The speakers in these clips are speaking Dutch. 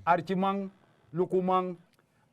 Archimang, Lukumang,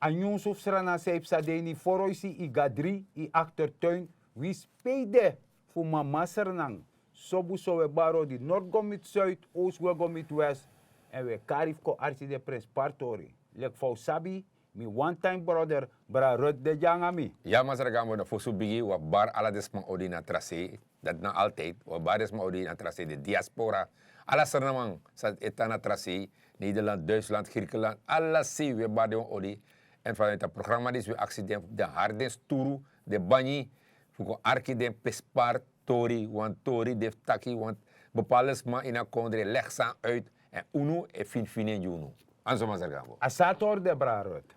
Njunsu Sranan Seip Sadeni, Foroisi, I Gadri, I Achtertuin, wie spede voor mama Sranan. Sobu so we baro di Noord gomit Zuid, Oost we gomit West. En we karif ko archi de Prins Partori. Lek fau sabi, mi one time brother, bra rut de jangami. Ja, maar ze gaan we voor zo bigi, wat bar ala desma odi na tracé, dat na altijd, wat bar desma odi na tracé, de diaspora. Alla Sranan, zat etana tracé, Nederland, Duitsland, Griekenland, alla zie we bar de odi. En vanuit het programma is we accident, de harde sturu, de banyi, voor arki de pespar, tori, want tori, de taki, want bepaalde sma in een kondre, leg ze uit, en uno e fin in juno. Anzo mazargamo. Asator de brarot.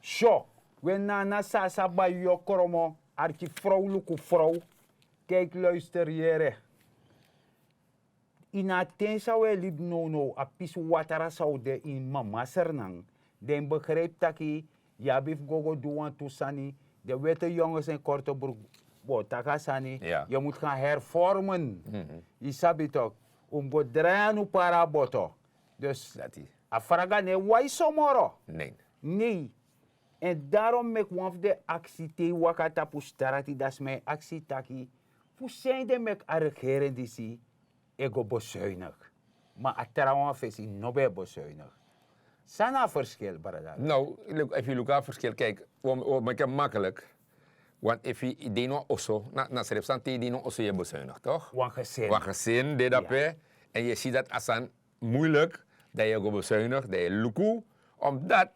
Sho, we nana sasa ba yo kromo, arki vrouw luku vrouw. Kijk, luister jere. In atensa we lib no a pis watara saude in mama Sranan. Den begreep taki, jabif gogo duwan tusani, de wette jongens en korte broek, takasani, Ja. je moet gaan hervormen. Je sabi toch, go draaien para boto. Dus, Dat is. afraga ne wai somoro. Nee. Nee. En daarom mek one of de actie te wakata pustarati, dat is mijn actie taki. Hoe zijn de mek regeren die zie, ego bezuinig. Maar aterawan fesi no be bezuinig. Sana verschil, brada. Nou, als je elkaar verschil, kijk, we maken makkelijk. Want als je die nog osso, na schrijft die nog osso je bezuinigt, toch? Wan gezin. Wat gezin, dit dat ja. En je ziet dat als een moeilijk, dat je go bezuinigt, dat je luku, omdat,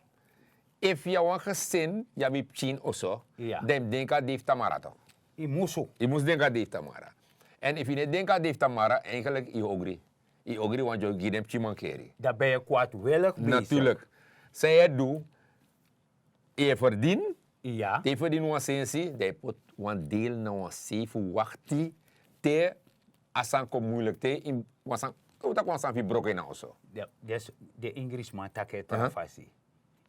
if je een gezin, je hebt zien osso, Ja. dan denk aan die tamara toch? I musu. Je moet denken aan die tamara. En als je niet denkt aan die tamara, eigenlijk je ogri. Je ogri, want je geeft hem chimankeri. Dan ben je kwaadwillig bezig. Natuurlijk. Zij het doet, je verdient, Ja. die verdient een sensie, die pot een deel naar een safe wachten, te asan kom moeilijk te in wasan, hoe dat wasan fi broken na oso. Dus de Engelsman take trafasi.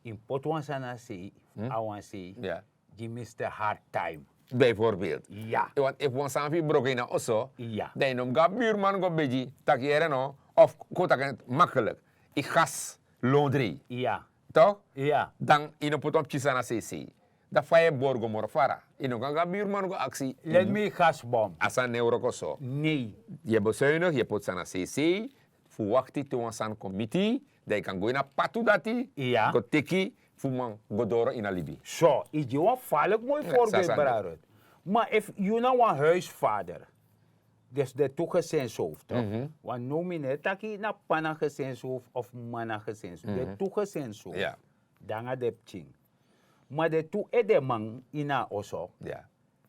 In potwan sana si, awan si, Ja. je mist the hard time. Bijvoorbeeld. Ja. Want if wasan fi broken na oso, Ja. dan nom ga buurman go beji, tak jere no, of ko tak makkelijk. Ik gas laundry, Ja. toch? Ja. Dan in een pot op chisana cc. Dat fa je borgo morfara. In een ga buurman go actie. Let me gasbom. Asan neuro koso. Nee. Je bezuinig, je pot sana CC, voor wachten tot een san committee, dat je kan gaan naar patu dati, Ja. go teki, voor man go door in Alibi. Zo, is je een valk mooi voorbeeld, Sassan. brarot. Maar if you nou een huisvader, dus de toegezinshoofd, toch? Want nomine taki na pana gezinshoofd of mana gezinshoofd. De toegezinshoofd. Ja. Dan ga de ching. Maar de toe edemang ina oso, Ja.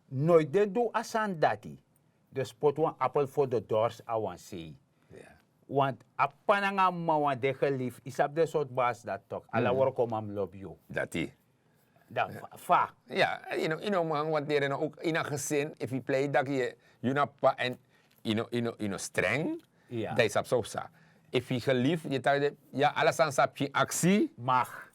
nooit de do asan dati. Dus pot een appel voor de doors awan see. Ja. Want apana nga mawan de gelief, isap de soort baas dat toch. Alla worko mam love you. Dat die. Dan fa. Ja, you know man, want er ook in een gezin, if you play dat je na pa en streng, Ja. dat is op zo sa. If je geliefd, je taal ja alles aan sap je actie,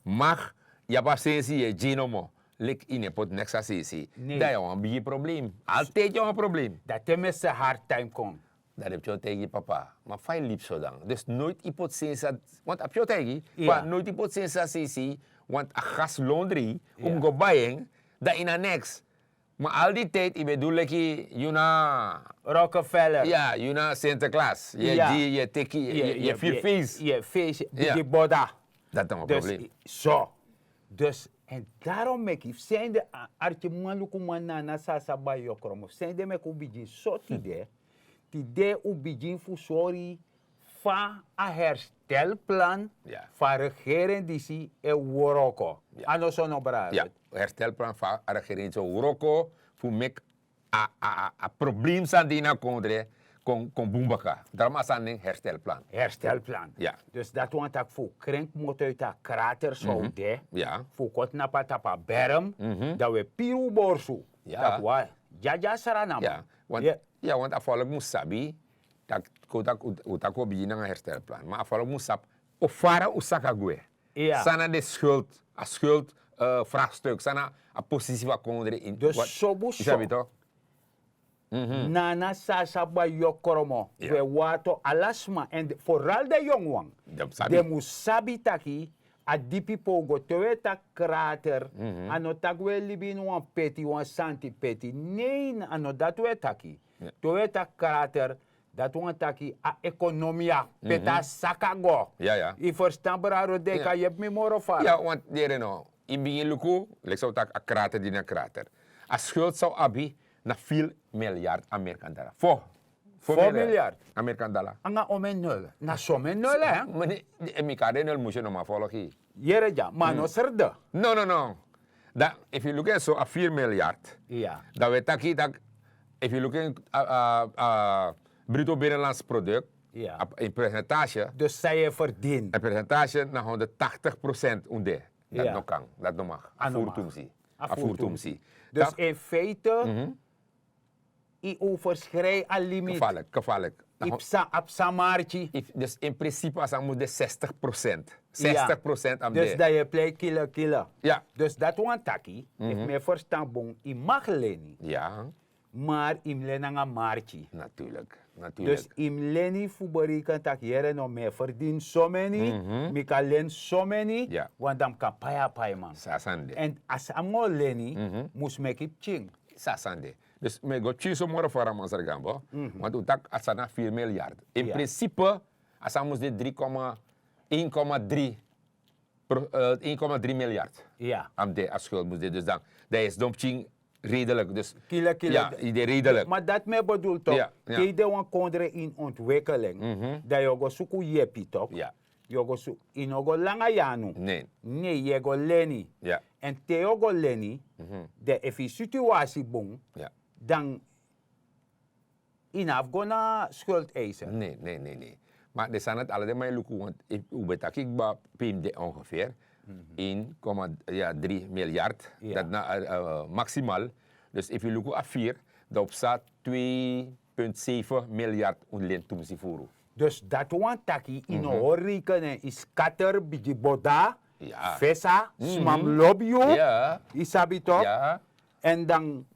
mag, je pasensie je genomo. Lik in een pot next sessie. Nee. Dat is een beetje probleem. Altijd een probleem. Dat is een hard time kon. Dat heb je tegen je papa. Maar fijn liep zo dan. Dus nooit ipot sensa. Want heb je tegen Ja. maar nooit ipot sensatie. Want a gas laundry, om go buying, dat in een next. Maar al die tijd, ik bedoel ik je na... Rockefeller. Ja, je na Sinterklaas. Je Ja. die, je teki, je vier face. Je face, Ja. die boda. Dat is een Dus, probleem. zo. Dus, en daarom mek ik, zijn de artje malukumana na sasa ba yokromo, zijn de mek ubijin zo tide ubijin fu sorry, fa a herstelplan, Ja. fa regeren die si e woroko. Ja. Ano so no bravo. Ja, herstelplan van de regering zo Uroko, voor mek a probleem zijn die na kondre, kon boembaka. Daarom is een herstelplan. Herstelplan. Ja. Dus dat want ik voor krenk moet uit dat krater zo de. Ja. Voor kot na patapa berm, dat we piru borsu. Ja. Dat wa, jaja Sranan. Ja, want, Ja. ja, want afvallig moest sabi, dat ko begin een herstelplan. Maar afvallig moest sab, of fara usaka gue. Ja. Sana de schuld, a schuld vraagstuk, sana a positie wat kondre in. Dus sobu Is dat toch? Nana sasa ba yokoromo. Ja. We wato alasma. En vooral de jongwang. Dat sabi. De musabi taki, a dipi pogo toeta krater ano tagwe libi no peti wan santi peti nee ano dat we taki toeta krater dat wan taki a economia peta sakago Ja. I verstaan braro deka je hebt me moro fara Ja, want in begin luku, zou tak a krater die na krater. A schuld zou abi na 4 miljard Amerikaan dollar. 4 miljard Amerikaan dollar. anga omen nul na somen nul hè Maar emikade nul moest je nog maar volgen. yere ja mano serda No. That if you look at so a 4 miljard. ja Dat we taki tak if you look at bruto binnenlands product. Ja. In percentage. dus zij je verdient Een percentage naar 180% unde. Dat Ja. nog kan. Dat nog mag. Afvoertumsi. Afvoertumsi. dus in feite I overschrij al limiet Gevaarlijk. Apsa marchi. Dus in principe als moet de 60%. 60% aan Dus de. dat je play killer. Ja. Dus dat wan taki, ik me verstaan bon, I mag leni, Ja, maar im lenanga marchi. natuurlijk. Dus im leni fubari kan tak jere no me verdien so many, mi kan len so many, Ja. want dan kan paya man. Sasande. En as amo leni, mus me kip ching. Sasande. Dus me go chiso moro voor een gambo. Want u tak asana 4 miljard. In Ja. principe, asamos de 1,3 miljard. Ja. Am de als schuld moet dit dus dan. Dat is domching redelijk. Dus Killer. ja, die redelijk. Maar dat me bedoelt toch, Ja. kijk de wan kondre in ontwikkeling, dat je go suku jepi toch, Ja. je go su, in go langa janu. Nee. Je go leni. Ja. En te go leni, de efi situatie bon, Ja. dan inaf go na schuld eisen. Nee. Maar er zijn het alle maar lukken, want u betak ik ba PMD ongeveer 1,3 miljard. Ja. Dat na maximaal. Dus if je lukken af 4, dan staat 2,7 miljard onleen toen ze voeren. Dus dat wan taki in rekenen is kater biji boda, Ja. fesa, smam lobio, Ja. isabi toch? Ja. En dan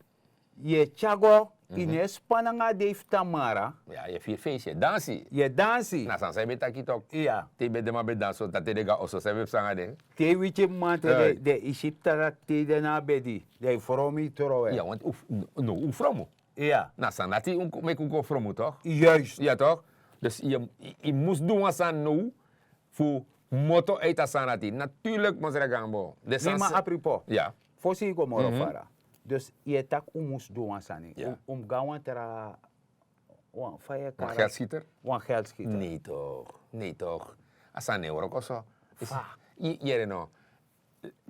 je chago in Espananga de Tamara, Ja, je vier feestje. Dansie. je dansi. Na san sai betaki tok. Ja. Te be de ma be danso dat te de ga oso sai sanga de. Te wiche mante de Egyptara te de na bedi, de fromi toro. Ja, want no, ufromo. Ja. Na san nati me kun fromo toch? Juist. Ja toch? Dus je moest doen wat aan nu voor motto uit asanati. Natuurlijk moet er gaan bo. Nee, maar apropos. Ja. Fosi go moro fara. Dus je tak umus doen sani. Ja. Gawan tera wan faya kara. Een geldschieter? Wan geldschieter. Nee toch. Asan euro koso. Fuck. Jere no.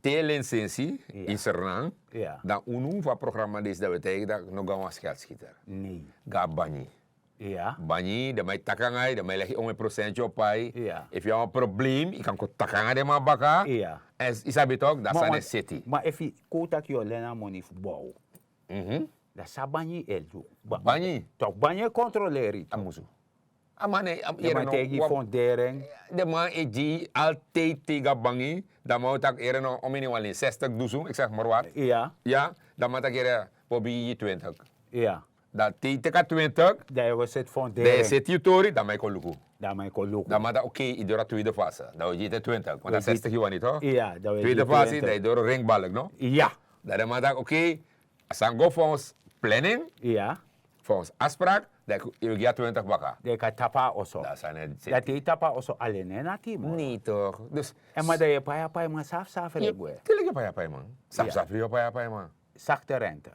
Te licentie in Sranan. Ja. Dan unu van programma des dat we tegen dat nog gaan als geldschieter. Nee. Ga bani. Ja. Bani, dan mij takangai, dan mij leg je om een procentje op pai. Ja. If je een probleem, ik kan ko takangai de maar baka. Ja. En isabi toch, dat zijn de city. Maar if je kotak yo lena money for bow. Da sabani elju. Bani. Toch banje controleren. Amusu. Amane, Je moet tegen fondering. de man is altijd tegen bangi. Dan moet ik er nog om in wel 60 doen, ik zeg maar wat. Ja. Ja, dan moet ik er probeer 20. Ja. Dat tegen 20, Dat je zit fondering. dan zit je tori, dan moet ik lukken. Dat mij kon lukken. Dan moet ik oké, ik doe de tweede fase. Dan je de 20, want dat 60 je niet toch? Ja, dat Tweede fase, dat je door een ringbalk, no? Ja. Dan moet ik oké, als ik go voor ons planning, Ja. voor ons afspraak, dan je gaat 20 bakken. Dat kan tapa also. Dat zijn het. Dat je tapa also alleen en na team. Nee toch? Dus En maar dat je paya maar saf tuurlijk heb je man. Saf je paya man. Zachte rente.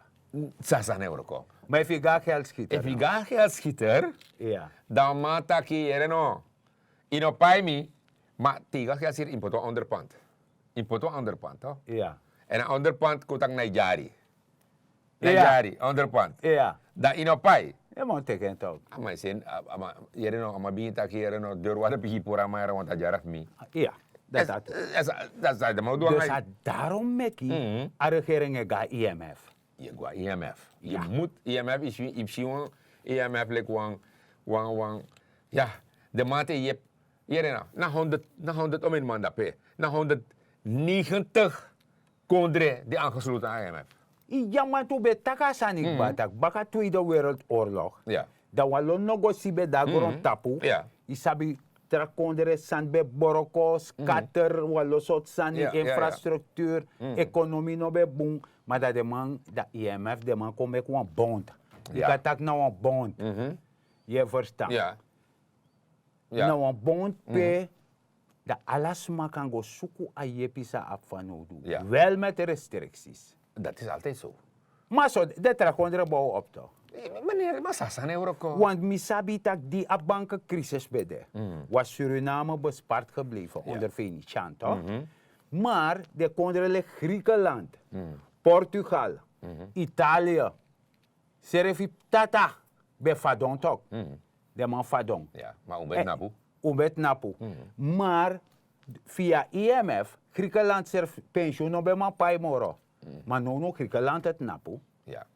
6 euro ko. Maar if je gaat geld schieten. If je gaat geldschieter, Ja. dan maakt dat je no. In op pay maar tiga geld hier in poto onderpand. In poto onderpand toch? Ja. En een onderpand komt ook naar jari. Ja. Jari, onderpand. Ja. Dan in op pay. Je moet tegen toch. Maar zijn, hier no, maar begint dat hier no, door wat heb je voor maar want dat jaraf me. Ja. Dat Dat is de modo. Dus daarom meki, a regering ga IMF. Je gaat IMF. Je Ja. moet IMF is gewoon IMF like wang ja de mate je hier na 100 om in mandape na 190 kondre die aangesloten aan IMF. Ja, maar toen bij Takasanik batak, baka Tweede Wereldoorlog. Ja. Dat walo nogo sibe da grond tapu. Ja. Isabi trakondere san be boroko, scatter, walosot san infrastructuur, economie no be boom. Maar dat de man, dat IMF, de man kom met een bond. Je gaat tak nou een bond. Je verstaan. Ja. Nou een bond pe, dat alles maar kan go zoeken a je pisa af van nodig. Ja. Wel met restricties. Dat is altijd zo. Maar zo, dat trakondere bouw op toch. Meneer, maar sasa euro ko. Want misabi tak die a bankencrisis bede. Was Suriname bespaard gebleven onder Venetiaan, toch? Maar de konden Griekenland, Portugal, Italië, Serefi Tata, be fadon toch? De man fadon. Ja, maar umbet napu. Umbet napu. Maar via IMF, Griekenland serf pensioen no be man pai moro. Maar no Griekenland het napu. Ja.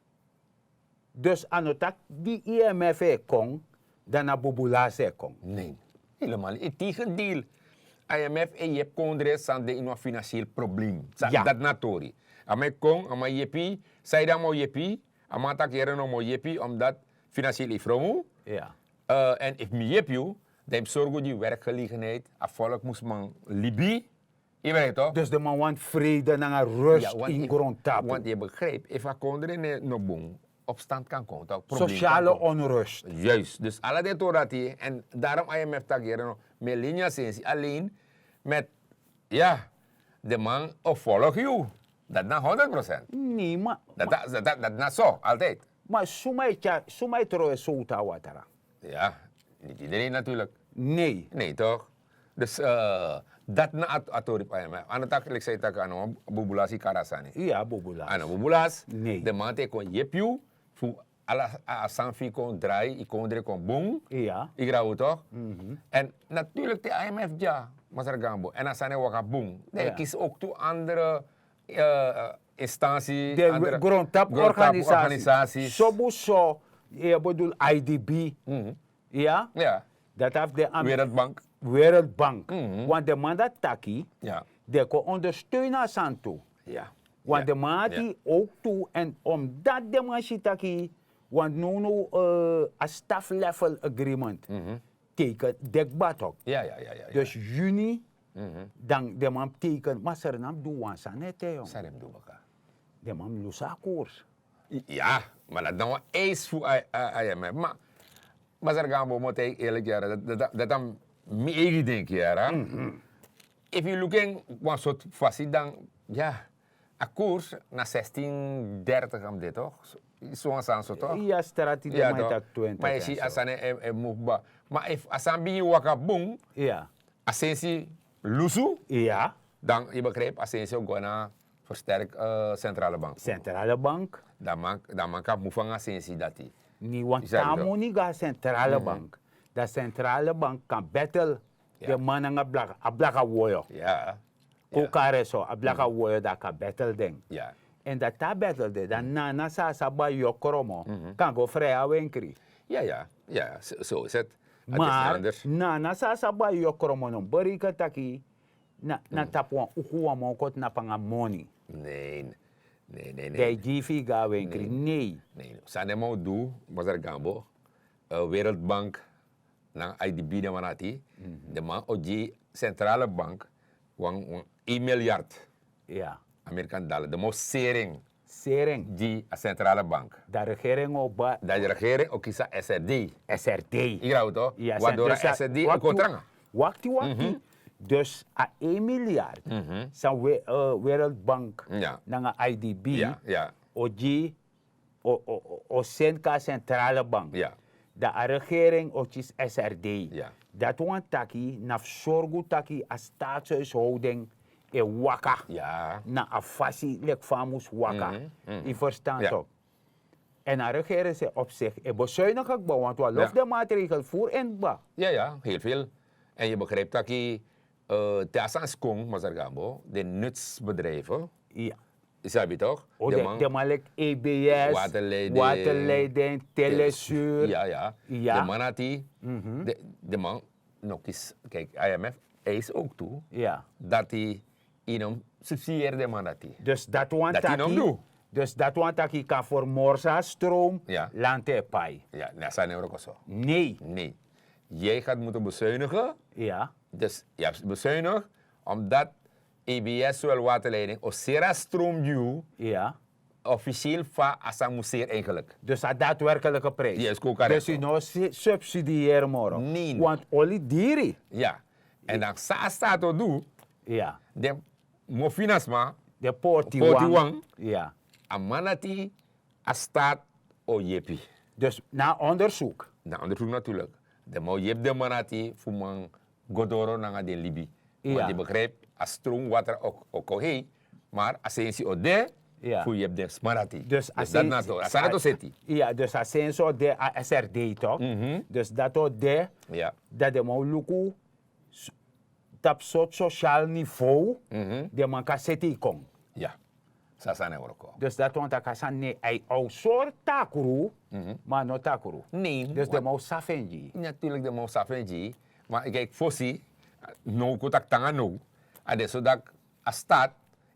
Dus anotak die IMF kon, dan na bubulase kon. Nee, helemaal niet. Integendeel. IMF en je congres zijn de in een financieel probleem. Ja. Dat natori. Amai kon, amai jepi, zij dan mo jepi, amai tak jaren no mo jepi, omdat financieel ifromu. Ja. En if mi jepi, dan zorgen die werkgelegenheid, afvallig moest man Libië. Je weet toch? Dus de man want vrede en rust want in grondtapu. Want je begrijpt, if a congres no boom, opstand kan komen. toch? Sociale kan komen. onrust. Juist, dus alle dit hoort dat hier. En daarom IMF tageren met linea sensi. Alleen met, ja, de man volg you. Dat na 100%. Nee, maar... Dat na zo, altijd. Maar sumai troe souta watara. Ja, niet iedereen natuurlijk. Nee. Nee, toch? Dus dat na atorip IMF. Aan het ik zei dat aan bubulasi karasani. Ja, bubula. Aan bubulas, Nee. de man te kon jepju, voor alle sanfi kon draai, ik kon er kon boom. Ja. Ik raad toch? En natuurlijk de IMF ja, maar er gambo. En dan zijn er ook boom. Nee, ik kies ook toe andere instanties. De grondtaporganisaties. Sobuso, je bedoel IDB. Ja? Ja. Dat heeft de Wereldbank. Wereldbank. Want de man dat taki, Ja. de kon ondersteunen Santo. Ja. Want de man die ook toe, en omdat de man shitaki, want nu a staff level agreement teken dekbat ook. Ja. Dus juni, dan de man teken, maar Sranan doe wansanete jong. Sarem doen elkaar. De man lusa koers. Ja, maar dat dan wel eens voor IMF. Maar er gaan we moeten eerlijk zeggen, dat dan mijn eigen denken, ja. If you looking wat soort fasie dan, ja, een koers naar 16:30 om dit toch? Zo'n zo toch? Ja, strategie Ja, met toch? dat 20. Maar je ziet, als een move, maar als een beetje waka boom, Ja. als je lusu, Ja. dan je begrijpt, als je ook naar versterk centrale bank. Centrale bank. Dan man kan move van assensie dat die. Ni want Zeg je tamo ni ga centrale bank. De centrale bank kan battle de man ang ablaka woyo. Ja. Kokare so ablaka woyo da ka battle ding. Ja. En dat ta battle de dan na sa ba yokromo kan go vrij awenkri. Ja, zo is het. Het is niet Maar anders. na sa ba yokromo no barika taki na tapwan ukuwa mo kot na panga money. Nee. De GV ga awenkri. Nee. Nee. Sanemo doen, was er gambo. Wereldbank, na IDB na manati. De man oji centrale bank, 1 miljard Ja. Amerikaan dollar. De most sering Sering. die a centrale bank. De regering op ba Dat de regering ook is SRD. SRD. Ira toch? Ja, Waardoor dus dat- SRD waktu- ook tranga. Wakti. Dus a 1 miljard sa Wereldbank Ja. na IDB Ja. oji o senka centrale bank. Ja. Da regering is SRD. Ja. Dat want taki na zorgu taki a staatshuishouding e waka. Ja. Na a fasi lek famus waka. I verstaan Ja. toch? En de regering zegt op zich, e bezuinigen ik want we lof de maatregel voor en ba. Ja, heel veel. En je begrijpt dat je Tiasans Kong, maar zeg gambo, de nutsbedrijven, Ja. is dat toch? De man like EBS, waterleiding, telesuur. Ja. De man had die, de man, nog eens, kijk, IMF eist ook toe, Ja. dat hij in hem subsidieert de man dat hij. Dus dat want Dat hij nog doet. Dus dat want taki kan voor morsa stroom, Ja. lante pai. Ja, dat zijn er ook zo. Nee. Nee. jij gaat moeten bezuinigen. Ja. Dus je hebt bezuinigd, omdat EBS, zowel waterleiding, of Sera stroomduw, Ja. officieel van Asamuseer eigenlijk. Dus dat daadwerkelijke prijs. Die is ook correct. Dus je nou subsidiëren morgen. Nee. Want olie dieren. Ja. En dan staat er doen, Ja. de mofinasma, De portiwang. portiwang, Ja. amanati, a staat o jepi. Dus na onderzoek. Nou, onderzoek natuurlijk. De mo jep de manati voor man godoro nanga de libi. Ja. Want je begrijpt, als stroomwater ook oké, maar als je o de, Ja. voor je hebt de smarati. Dus dat na zo. Als dat zit. Ja, dus als je zo de SRD toch? Dus dat ook de, Ja. dat de mo luku op soort sociaal niveau, de man kan zitten kon. Ja. Sasane oroko. Dus dat want dat kan nee, hij al soort takuru, maar no takuru. Nee. Dus de mo safenji. Natuurlijk de mo safenji, maar kijk, fossi, no kotak tanga no. Ade zodat a staat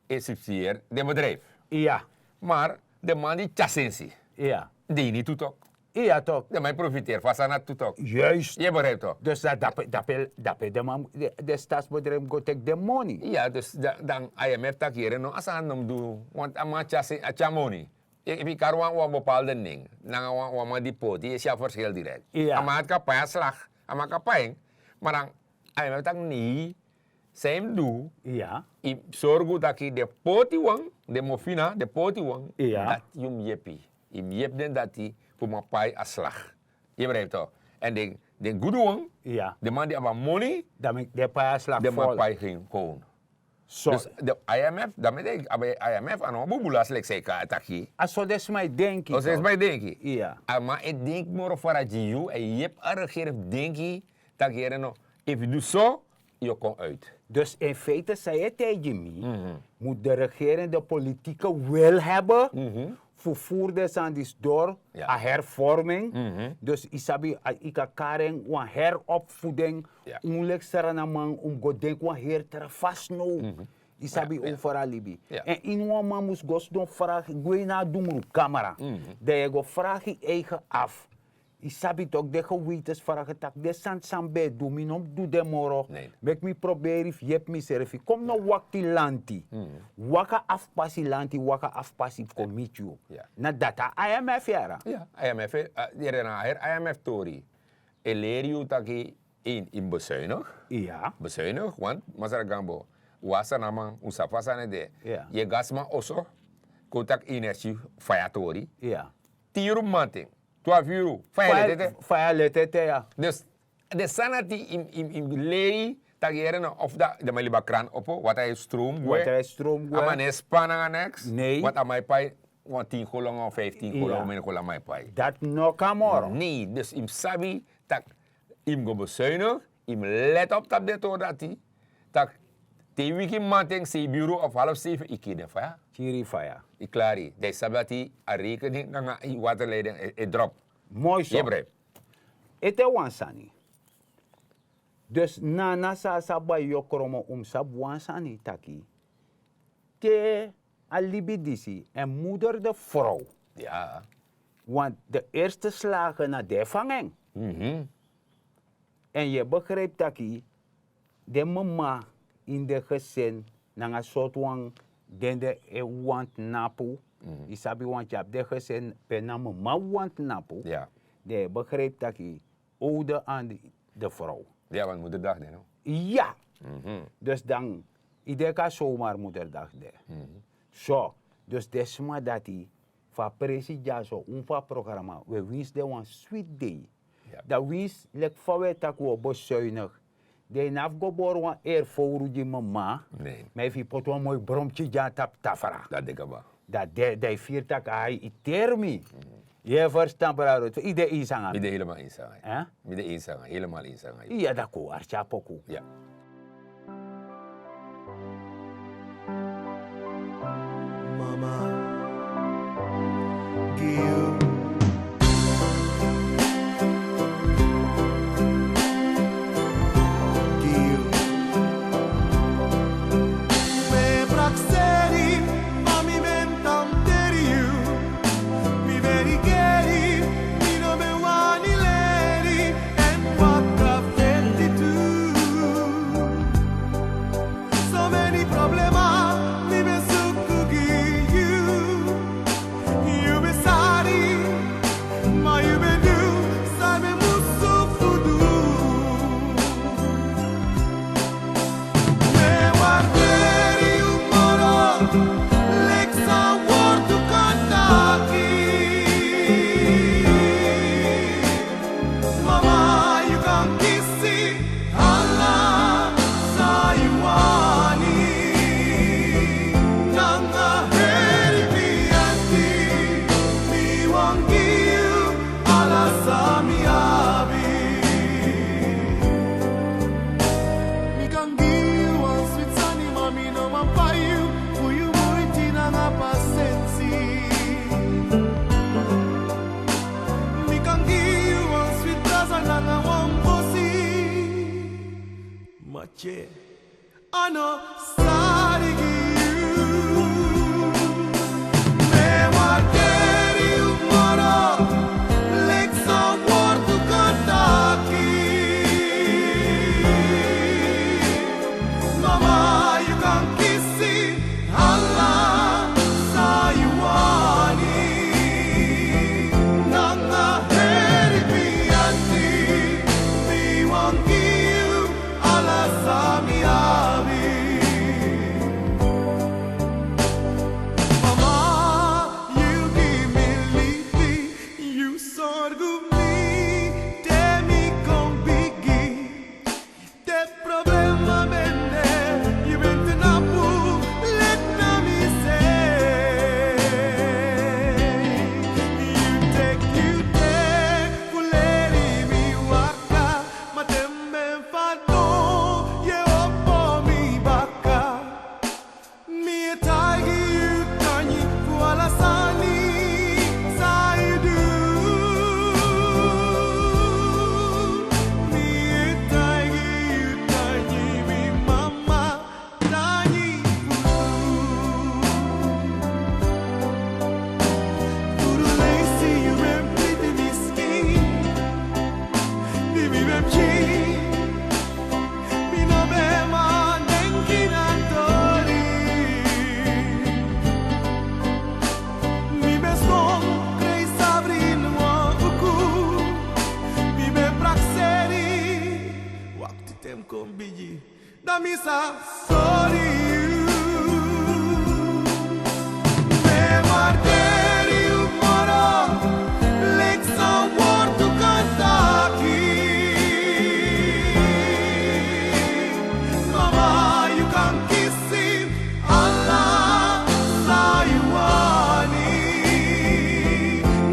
is subsidieer de bedrijf. Ja, Maar de man die chassensi, ja. die niet doet ook. Ja toch? De man profiteert van zijn doet ook. Juist. Je begrijpt toch? Dus dat de man, de staatsbedrijf go take the money. Ja, dus dan IMF tak hier no asan nom do want ama chamoni. Ik kan een bepaalde ding. Dan want die pot die is ja verschil direct. Ja. Ama het kapaya slag, ama kapaya. Maar dan IMF tak niet same do. Ja. I zorgo dat de poti wang, de mofina, de poti wang, Ja. dat jum jepi. Im jep den dat die voor mijn pai a slag. Je begrijpt toch? En de goede wang, Ja. de man die ama money, Dan ik de paasslag de man vol. pai ging gewoon. Zo. Dus de IMF, daarmee denk ik, IMF aan een boeboelas leek zeker ataki. Als dat is mij denk ik. Dat is mij denk ik. Ja. Maar ik denk maar voor dat je en je hebt er denk ik dat je nog, if you do zo, je komt uit. Dus in feite zei je tegen me, moet de regering de politieke wil hebben, vervoerders aan die door, Ja. a hervorming. Dus isabi, ik kan een heropvoeding, Ja. onlijk Sranan man, go denken, een heer ter vast nou. Isabi Ja. overal libi. Ja. En in een man moest gos doen vragen, gooi naar doen camera. Dat je go vragen eigen af. Isabi toch de gewetens vragen tak de sambe doe minom doe de moro. Nee. Mek mi probeer if jep mi servi. Kom no wakti lanti. Waka afpasi lanti, waka afpasi komitju. Ja. Na data IMF yara. Ja, IMF, IMF Tori. Elerio taki in bezuinig. Ja. Bezuinig, want Masar Gambo, wasa naman usapasane de. Ja. Je gasma oso, kotak energie fayatori. Ja. 10 euro mating, 12 euro, fayalete. Faya letete ya. Dus de sanati in leri, tageren of de maliba kraan op, wat hij stroom, Wat hij stroom Ama ne spanning next. Nee. Wat aan mij pai, want 10 kolong of 15 Ja. kolong, mijn kolong mij pai. Dat no kamoro. Nee, dus im sabi, tak im go bezuinig, im let op dat dit hoor dat hij, tak te wiki mating se bureau of half 7, ik ken fa. Chiri faya. Ik klaar, de sabati a rekening na waterleiding drop. Mooi zo. Je begrijpt? Ete wansani. Dus nana sa saba yokromo sab wansani taki. Te alibidisi en moeder de vrouw. Ja. Want de eerste slagen naar de vanging. En je begrijpt taki, de mama in de gezin, na een soort van, dende e want napu. Isabi want je hebt de gezin, pena mama want napu. Ja. De begrijpt taki, oude aan de vrouw. Ja, want moederdag, nee, no? Ja. Dus dan, iedereen kan zomaar moederdag de. Zo, dus desma dat hij van president zo een programma, we wins de one sweet day. Ja. Dat wins lek van we tak we bezuinig. De naf geboren one eer voor die mama. Nee. Maar if je pot een mooi bromtje ja tap tafara. Dat denk ik wel. Dat de vier tak hij itermi. Je verstaat het. Iedereen is aan. Midden helemaal eens aan. Hè? Midden eens aan, helemaal eens aan. Ja, dat ko archa poku. Ja. Mama, give me praxeri, ma mi mentam teriu, mi verigeri, mi nome wani leri, en fatta Yeah. I know sorry you. Me guarderi un moro, l'exo porto Kentucky. Mama, you can kiss it, Allah, sayuani. Nanga heri pianti, mi wangiu, ala samiavi. Mama, you give me lipi, you sorgu mi, te mi conbighi. Te problema mende, you bent na pu, let na mi say. You take, fuleri mi waka, matembe fado, ye oppo mi baka. Mi taigi you tani, fuala sani, saidu. Mi taigi you tani, mi mama, tani Guru lazy, you repeat me skin. Vivi vepchi, mi no bema nenkinatori. Mi beston crei sabrin wa uku. Mi be praxeri, wakti tem kombiji. Da misa sorry you. Me guarderi un moro, l'exo porto Kentucky. Mama, you can kiss it, Allah, sayuani.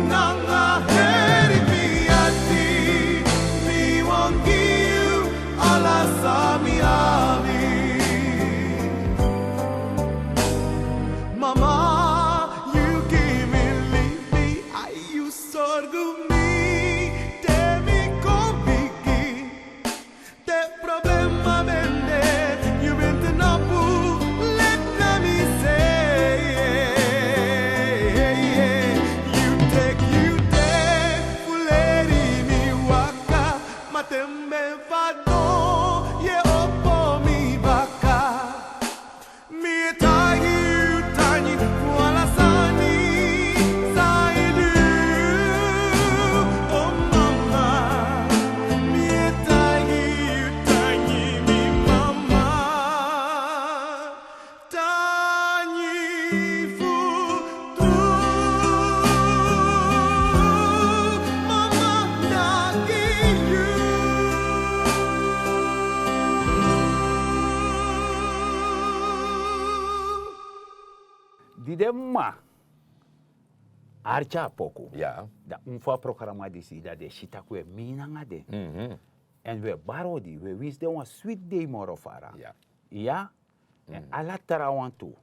Nanga heri pianti, mi wangiu, ala samiavi. Mama, you give me lipi, I you sorgu mi, te mi conbighi. Te problema mende, you bent na pu, let na mi say. You take, fuleri mi waka, matembe fado, ye oppo mi baka. Mi taigi you tani, fuala sani, saidu. Oh mama, mi taigi you tani, mi mama, tani futu. Mama taigi you. Didemma archa pouco. Ja. Da fa programa disi da de shitakwe minanga de. En we barodi, we wis de one sweet day moro fara. Ja. Ja. En ala tara wan tu.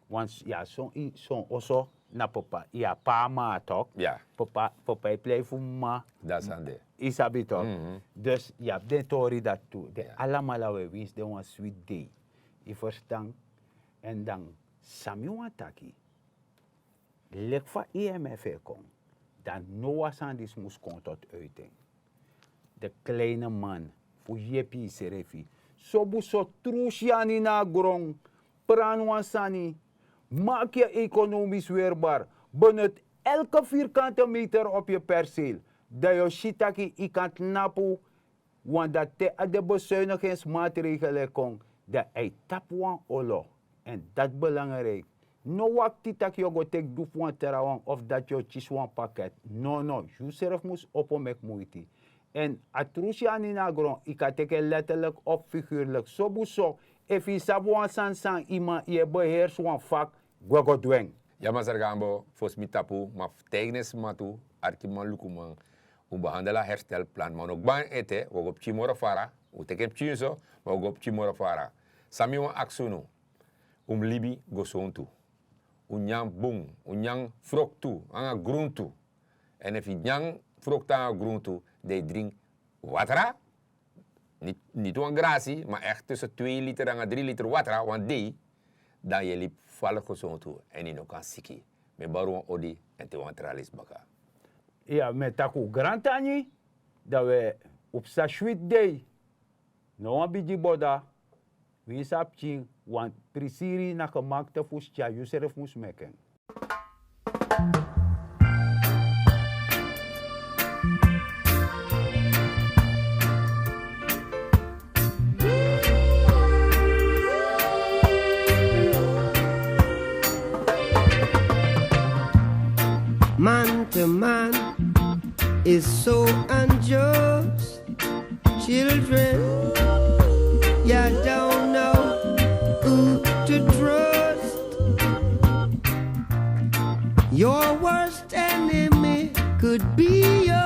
Want ja, son oso na papa. Ja, pa ma tok. Ja. Papa e play fu ma. Dat is aan de. Isabi tok. Dus ja, de tori dat toe. De Ja. allemaal we wis de one sweet day. I verstaan. En dan Samuel Taki. Lek van IMF kon. Dan Noah Sandis moest komen tot uiting. De kleine man. Voor jepi serefi. Sobu so trusiani na grong. Pranwansani. Maak je economisch weerbaar. Benut elke vierkante meter op je perceel. Dat je shitaki ikant napu. Want dat te de bezuinigingsmaatregelen kon. Dat hij tapuan olo. En dat belangrijk. No wakti tak je go tek doef wan terawang of dat je chis wan pakket. No. Je zelf moest opomek moeite. En atrusi anina gron, ik had teke letterlijk of figuurlijk. Sobuso, if je sabuan san ima je beheers wan vak, go dweng. Ja, maar Sargambo, volgens mij tapu, maar tijdens matu, arkiman lukuman, we behandelen herstelplan. Maar ook bang ete, we op Chimoro Fara, we teken Njunsu, maar we op Chimoro Fara. Sami wan aksunu, libi gosontu. Unyang bung, unyang fruktu, anga gruntu. En if je nyang frukta anga gruntu, they drink water, Niet een gratie, maar echt tussen 2 liter en 3 liter water, want die, dan je liep vallen gezond toe en je nog kan zieken. Met baron odi en te wantralis baka. Ja, met taku grantani, dat we op sa sweet day, no een beetje boda, we sap ching, want prisiri na gemaakte fus tja, yuseref mus meken. Man to man is so unjust. Children, you don't know who to trust. Your worst enemy could be your